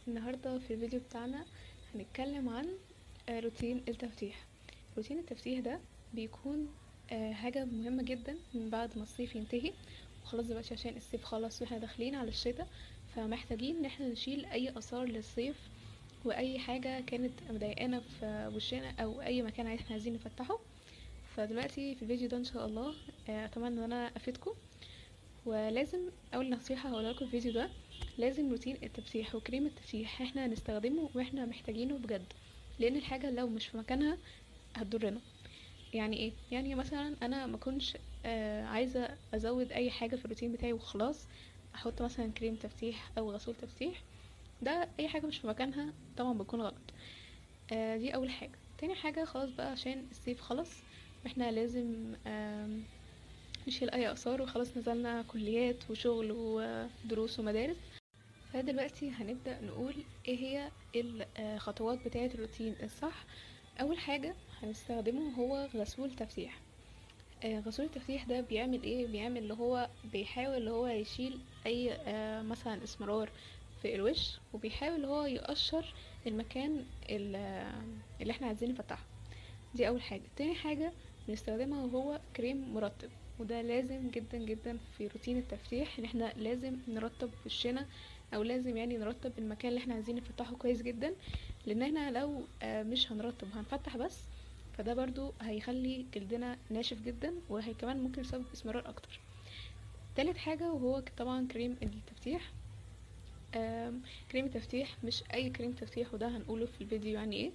النهاردة في الفيديو بتاعنا هنتكلم عن روتين التفتيح. روتين التفتيح ده بيكون حاجة مهمة جدا من بعد ما الصيف ينتهي، وخلاص دلوقتي عشان الصيف خلص واحنا داخلين على الشتاء، فمحتاجين ان احنا نشيل اي اثار للصيف واي حاجة كانت مضايقانا في وشنا او اي مكان احنا عايزين نفتحه. فدلوقتي في الفيديو ده ان شاء الله اتمنى ان انا افيدكم. ولازم اول نصيحة هقولها لكم في الفيديو ده، لازم روتين التفتيح وكريم التفتيح احنا نستخدمه واحنا محتاجينه بجد، لان الحاجة لو مش في مكانها هتضرنا. يعني ايه؟ يعني مثلا انا ما كنش عايزة ازود اي حاجة في الروتين بتاعي وخلاص احط مثلا كريم تفتيح او غسول تفتيح، ده اي حاجة مش في مكانها طبعا بتكون غلط. دي اول حاجة. تاني حاجة، خلاص بقى عشان الصيف خلص واحنا لازم نشيل اي اثار، وخلاص نزلنا كليات وشغل ودروس ومدارس. فدلوقتي هنبدأ نقول ايه هي الخطوات بتاعة الروتين الصح. اول حاجة هنستخدمه هو غسول تفتيح. غسول التفتيح ده بيعمل ايه؟ بيعمل اللي هو بيحاول اللي هو يشيل اي مثلا اسمرار في الوش، وبيحاول اللي هو يقشر المكان اللي احنا عايزين نفتحه. دي اول حاجة. تاني حاجة بنستخدمها هو كريم مرطب، وده لازم جدا جدا في روتين التفتيح، ان احنا لازم نرطب وشنا، او لازم يعني نرطب المكان اللي احنا عايزين نفتحه كويس جدا، لان احنا لو مش هنرطب هنفتح بس، فده برضو هيخلي جلدنا ناشف جدا، وهي كمان ممكن يسبب اسمرار اكتر. تالت حاجة وهو طبعا كريم التفتيح. كريم التفتيح مش اي كريم تفتيح، وده هنقوله في الفيديو يعني ايه.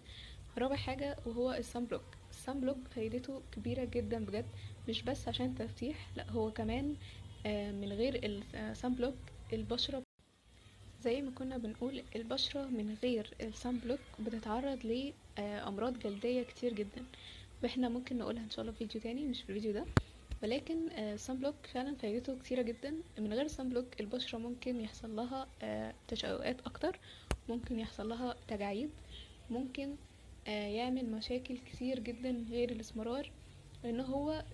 رابع حاجة وهو الصن بلوك. الصن بلوك فايدته كبيرة جدا بجد، مش بس عشان تفتيح، لا هو كمان من غير الصن بلوك البشرة، زي ما كنا بنقول البشرة من غير الصن بلوك بتتعرض لأمراض جلدية كتير جدا، واحنا ممكن نقولها ان شاء الله في فيديو تاني مش في الفيديو ده. ولكن الصن بلوك فعلا فايدته كتيرة جدا. من غير الصن بلوك البشرة ممكن يحصل لها تشققات اكتر، ممكن يحصل لها تجاعيد، ممكن يعمل مشاكل كتير جدا غير الاسمرار. لان هو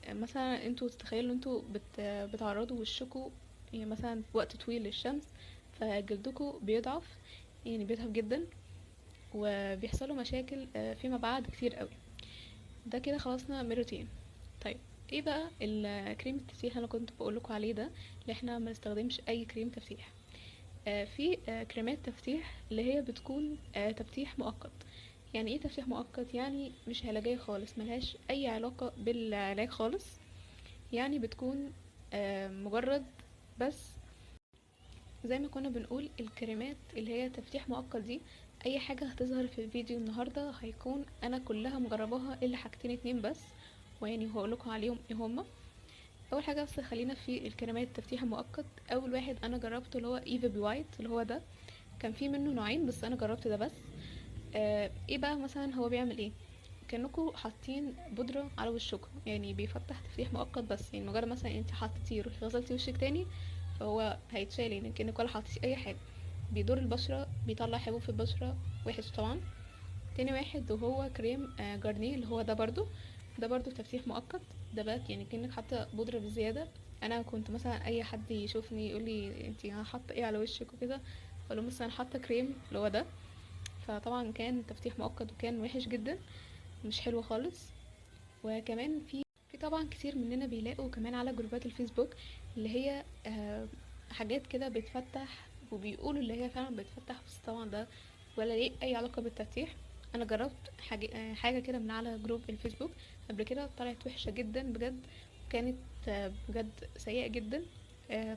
مثلا انتوا تتخيلوا انتوا بتعرضوا وشكوا يعني مثلا في وقت طويل للشمس، فجلدكوا بيضعف، يعني بيضعف جدا، وبيحصلوا مشاكل فيما بعد كتير قوي. ده كده خلصنا من الروتين. طيب ايه بقى الكريم التفتيح اللي انا كنت بقولكوا عليه ده، اللي احنا ما نستخدمش اي كريم تفتيح؟ في كريمات تفتيح اللي هي بتكون تفتيح مؤقت. يعني ايه تفتيح مؤقت؟ يعني مش علاجية خالص، ملهاش اي علاقة بالعلاج خالص. يعني بتكون مجرد بس، زي ما كنا بنقول الكريمات اللي هي تفتيح مؤقت دي، اي حاجة هتظهر في الفيديو النهاردة هيكون انا كلها مجرباها الا حاجتين اتنين بس، ويعني هقولكوا عليهم ايه هما. اول حاجة بس خلينا في الكريمات التفتيح المؤقت. اول واحد انا جربته اللي هو ايفا بي وايت، اللي هو ده. كان في منه نوعين بس انا جربت ده بس. ايه بقى مثلا هو بيعمل ايه؟ كانكوا حاطين بودرة على وشكوا، يعني بيفتح تفتيح مؤقت بس، يعني مجرد مثلا انت حطيتيه روحي غسلتي وشك تاني فهو هيتشال، يعني كأنك ولا حطيتي اي حاجة. بيضر البشرة، بيطلع حبوب في البشرة، وحش طبعا. تاني واحد وهو كريم جارنيه، اللي هو ده برضو، ده برضو تفتيح مؤقت. ده بقى يعني كأنك حاطة بودرة بزيادة. انا كنت مثلا اي حد يشوفني يقول لي انتي حاطه ايه على وشك وكده، اقول له مثلا حاطه كريم اللي هو ده. فطبعا كان تفتيح مؤقت وكان وحش جدا، مش حلو خالص. وكمان في طبعا كتير مننا بيلاقوا كمان على جروبات الفيسبوك اللي هي حاجات كده بتفتح، وبيقولوا اللي هي فعلا بتفتح، بس طبعا ده ولا ليه اي علاقة بالتفتيح. انا جربت حاجة كده من على جروب الفيسبوك قبل كده، طلعت وحشة جدا بجد، كانت بجد سيئة جدا.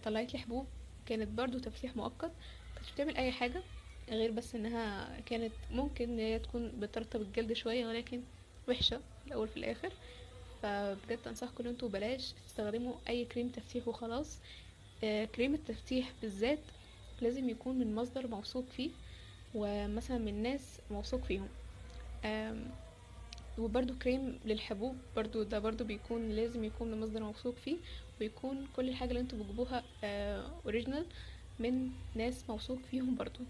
طلعت لي حبوب، كانت برضو تفتيح مؤقت، كانتش بتعمل اي حاجة غير بس انها كانت ممكن ان هي تكون بترطب الجلد شوية، ولكن وحشة في الاول في الاخر. فبجد انصحكم ان انتوا بلاش تستخدموا اي كريم تفتيح وخلاص. كريم التفتيح بالذات لازم يكون من مصدر موثوق فيه، ومثلا من ناس موثوق فيهم. آم، وبرده كريم للحبوب برضو، ده برضو بيكون لازم يكون من مصدر موثوق فيه، ويكون كل الحاجة اللي انتوا بتجيبوها اوريجينال من ناس موثوق فيهم برضو.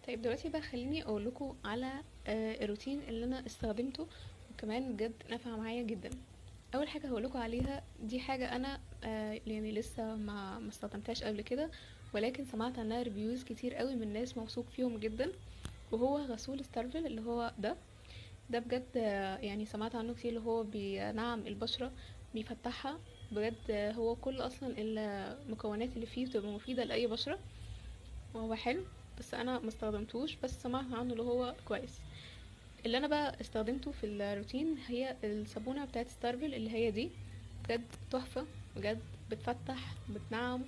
طيب دلوقتي بقى خليني اقول لكم على الروتين اللي انا استخدمته وكمان بجد نفع معايا جدا. اول حاجه هقولكوا عليها دي حاجه انا يعني لسه ما استخدمتهاش قبل كده، ولكن سمعت عنها ريفيوز كتير قوي من ناس موثوق فيهم جدا، وهو غسول ستارفل اللي هو ده بجد. يعني سمعت عنه كتير، اللي هو بينعم البشره، بيفتحها بجد. هو كل اصلا المكونات اللي فيه بتبقى مفيده لاي بشره، وهو حلو. بس انا ما استخدمتوش، بس سمعت عنه اللي هو كويس. اللي انا بقى استخدمته في الروتين هي الصابونه بتاعت ستارفل اللي هي دي، بجد تحفه بجد. بتفتح بتنعم،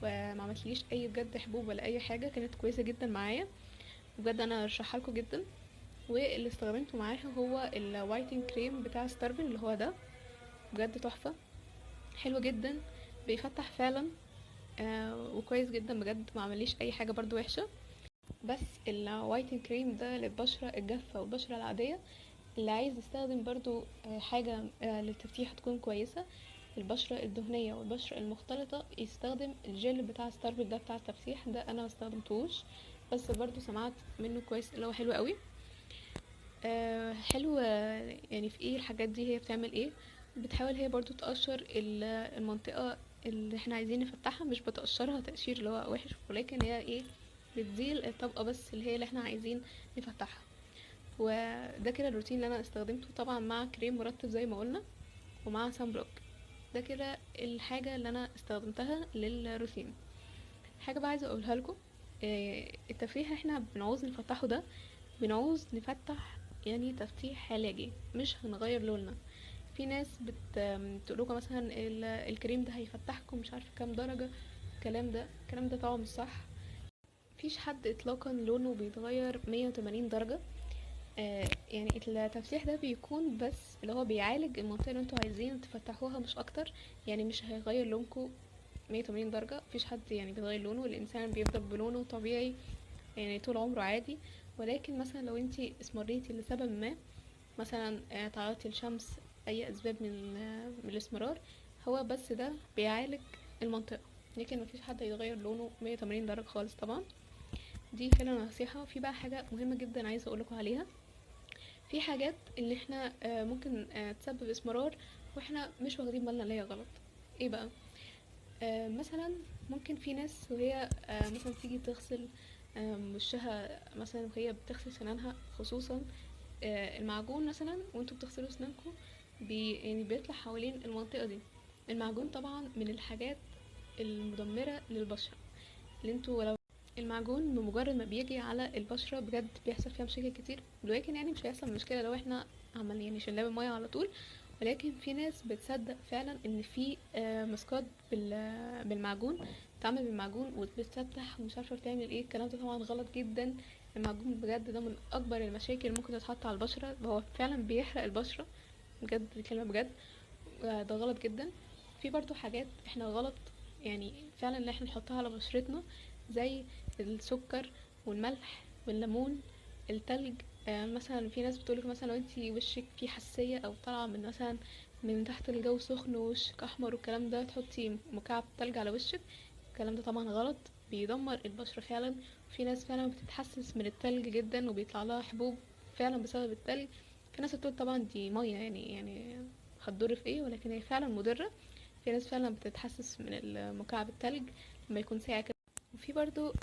وما عملتليش اي بجد حبوب ولا اي حاجه، كانت كويسه جدا معايا بجد. انا ارشحها لكم جدا. واللي استخدمته معاها هو الوايتنج كريم بتاع ستارفل اللي هو ده، بجد تحفه، حلو جدا، بيفتح فعلا. وكويس جدا بجد، ما عمليش اي حاجه برضو وحشه. بس الوايتنج كريم ده للبشره الجافه والبشره العاديه. اللي عايز يستخدم برضو حاجة للتفتيح تكون كويسة، البشرة الدهنية والبشرة المختلطة، يستخدم الجل بتاع ستارفل ده بتاع التفتيح ده. انا مستخدمتوش، بس برضو سمعت منه كويس اللي هو حلو قوي. حلو. يعني في ايه الحاجات دي؟ هي بتعمل ايه؟ بتحاول هي برضو تقشر المنطقة اللي احنا عايزين نفتحها، مش بتقشرها تقشير اللي هو وحش، ولكن هي ايه، بتزيل الطبقة بس اللي هي اللي احنا عايزين نفتحها. وده كده الروتين اللي انا استخدمته، طبعا مع كريم مرطب زي ما قلنا، ومع سان بلوك. ده كده الحاجة اللي انا استخدمتها للروتين. حاجة بقى عايزة اقولها لكم، التفتيح احنا بنعوز نفتحه ده، بنعوز نفتح يعني تفتيح علاجي، مش هنغير لوننا. في ناس بتقولوكوا مثلا الكريم ده هيفتحكم مش عارفه كام درجة. الكلام ده طبعا مش صح. مفيش حد اطلاقا لونه بيتغير 180 درجة. يعني التفتيح ده بيكون بس اللي هو بيعالج المنطقة اللي انتوا عايزين تفتحوها، مش اكتر. يعني مش هيغير لونكو 180 درجة. مفيش حد يعني بيتغير لونه، الانسان بيفضل بلونه طبيعي يعني طول عمره عادي. ولكن مثلا لو انتي اسمريتي لسبب ما، مثلا تعرضتي للشمس، اي اسباب من الاسمرار، هو بس ده بيعالج المنطقة. لكن مفيش حد يتغير لونه 180 درجة خالص طبعا. دي فعلا نصيحة. في بقى حاجة مهمة جدا عايزة اقولكوا عليها، في حاجات اللي احنا ممكن تسبب اسمرار واحنا مش واخدين بالنا اللي هي غلط. ايه بقى؟ مثلا ممكن في ناس وهي مثلا تيجي تغسل وشها، مثلا وهي بتغسل سنانها خصوصا، المعجون مثلا وانتوا بتغسلوا سنانكم يعني بيطلع حوالين المنطقة دي. المعجون طبعا من الحاجات المدمرة للبشرة، اللي انتوا لو المعجون بمجرد ما بيجي على البشرة بجد بيحصل فيها مشاكل كتير. ولكن يعني مش هيحصل مشكلة لو احنا عملنا يعني شلنا بالمية على طول. ولكن في ناس بتصدق فعلا ان في ماسكات بالمعجون، تعمل بالمعجون وبتفتح ومش عارفه بتعمل ايه. الكلام ده طبعا غلط جدا. المعجون بجد ده من اكبر المشاكل اللي ممكن تتحط على البشره، هو فعلا بيحرق البشره بجد، دي كلمه بجد. ده غلط جدا. في برضو حاجات احنا غلط يعني فعلا اللي احنا نحطها على بشرتنا، زي السكر والملح والليمون، التلج. مثلا في ناس بتقولك مثلا لو انتي وشك فيه حساسية او طالعة من مثلا من تحت الجو سخن ووشك احمر والكلام ده، تحطي مكعب تلج على وشك. الكلام ده طبعا غلط، بيدمر البشرة فعلا. في ناس فعلا بتتحسس من التلج جدا وبيطلع لها حبوب فعلا بسبب التلج. في ناس بتقول طبعا دي مية يعني هتضر في ايه، ولكن هي فعلا مضرة. في ناس فعلا بتتحسس من مكعب التلج لما يكون ساقع كده. وفي برضو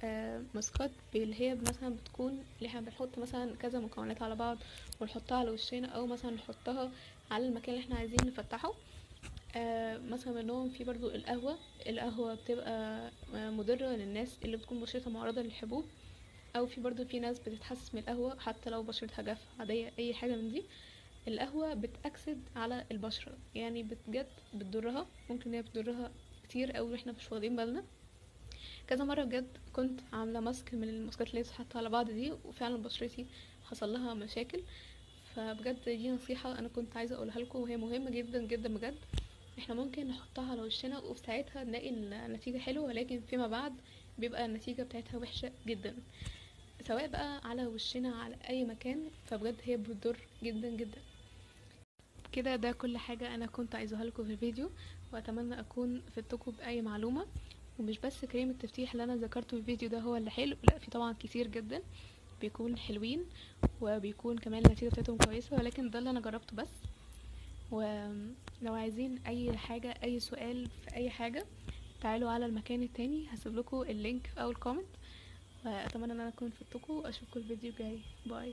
ماسكات اللي هي مثلا بتكون اللي احنا بنحط مثلا كذا مكونات على بعض ونحطها على وشنا، او مثلا نحطها على المكان اللي احنا عايزين نفتحه. مثلا منهم في برضو القهوة بتبقى مضرة للناس اللي بتكون بشرتها معرضة للحبوب. او في برضو في ناس بتتحسس من القهوة حتى لو بشرتها جافة عادية، اي حاجة من دي. القهوة بتأكسد على البشرة، يعني بجد بتضرها، ممكن هي بتضرها كتير قوي واحنا مش واخدين بالنا. كذا مرة بجد كنت عاملة ماسك من الماسكات اللي بتتحط على بعض دي، وفعلا بشرتي حصل لها مشاكل. فبجد دي نصيحة انا كنت عايزة اقولها لكم، وهي مهمة جدا جدا بجد. احنا ممكن نحطها على وشنا وفي ساعتها نلاقي النتيجة حلوة، ولكن فيما بعد بيبقى النتيجة بتاعتها وحشة جدا، سواء بقى على وشنا على اي مكان. فبجد هي بتضر جدا جدا. كده ده كل حاجة انا كنت عايزاها لكم في الفيديو، واتمنى اكون فدتكم باي معلومة. ومش بس كريم التفتيح اللي انا ذكرته في الفيديو ده هو اللي حلو، لا في طبعا كتير جدا بيكون حلوين، وبيكون كمان النتيجة بتاعتهم كويسة، ولكن ده اللي انا جربته بس. ولو عايزين اي حاجة، اي سؤال في اي حاجة، تعالوا على المكان التاني، هسيب لكم اللينك في اول كومنت. واتمنى ان انا اكون فدتكم، واشوفكم الفيديو الجاي. باي.